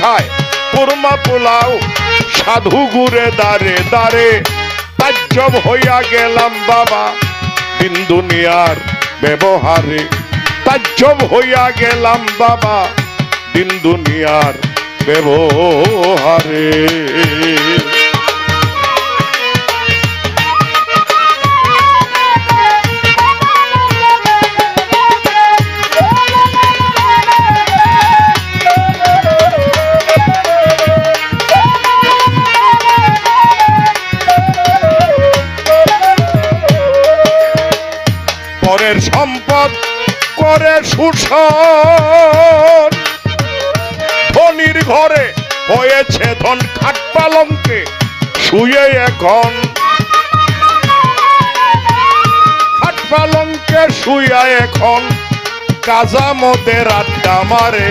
খায় কুরমা পোলাও সাধু গুরে দারে দারে তাজ্জব হইয়া গেলাম বাবা দিন দুনিয়ার ব্যবহারে তাজ্জব হইয়া গেলাম বাবা দিন দুনিয়ার ব্যবহারে পরের সম্পদ করে শোষণ ধনির ঘরে হয়েছে ধন খাট পালঙ্কে শুয়ে এখন খাট পালঙ্কে শুয়ে এখন কাজা মদের আড্ডা মারে